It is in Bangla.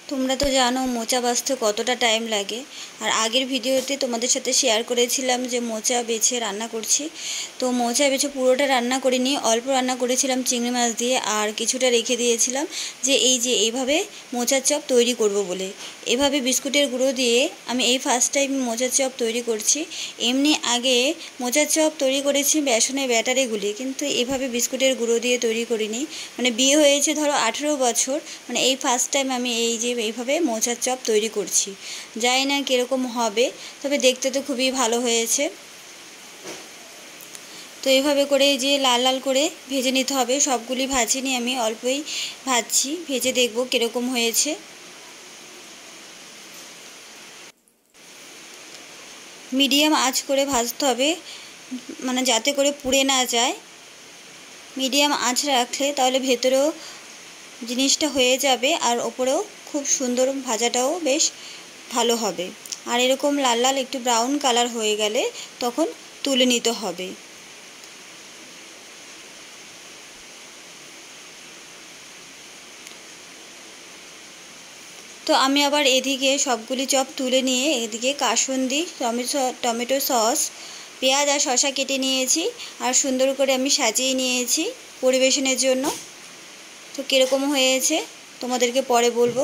তোমরা তো জানো মোচা বাছতে কতটা টাইম লাগে। আর আগের ভিডিওতে তোমাদের সাথে শেয়ার করেছিলাম যে মোচা বেছে রান্না করছি। তো মোচা বেছে পুরোটা রান্না করিনি, অল্প রান্না করেছিলাম চিংড়ি মাছ দিয়ে, আর কিছুটা রেখে দিয়েছিলাম যে এইভাবে মোচার চপ তৈরি করব বলে। এভাবে বিস্কুটের গুঁড়ো দিয়ে আমি এই ফার্স্ট টাইম মোচার চপ তৈরি করছি। এমনি আগে মোচার চপ তৈরি করেছি বেসনের ব্যাটারে গুলে, কিন্তু এভাবে বিস্কুটের গুঁড়ো দিয়ে তৈরি করিনি। মানে বিয়ে হয়েছে ধরো 18 বছর, মানে এই ফার্স্ট টাইম আমি এইভাবে মোচার চপ তৈরি করছি। জানি না কীরকম হবে, তবে দেখতে তো খুবই ভালো হয়েছে। তো এইভাবে করে যে লাল লাল করে ভেজে নিতে হবে। সবগুলি ভাজিনি আমি, অল্পই ভাজছি, ভেজে দেখব কীরকম হয়েছে। মিডিয়াম আঁচ করে ভাজতে হবে, মানে যাতে করে পুড়ে না যায়। মিডিয়াম আঁচ রাখলে তাহলে ভেতরেও জিনিসটা হয়ে যাবে, আর ওপরেও খুব সুন্দর ভাজাটাও বেশ ভালো হবে। আর এরকম লাল লাল একটু ব্রাউন কালার হয়ে গেলে তখন তুলে নিতে হবে। তো আমি আবার এদিকে সবগুলি চপ তুলে নিয়ে এদিকে কাসুন্দি, টমেটো সস, পেঁয়াজ আর শসা কেটে নিয়েছি, আর সুন্দর করে আমি সাজিয়ে নিয়েছি পরিবেশনের জন্য। তো কীরকম হয়েছে তোমাদেরকে পরে বলবো।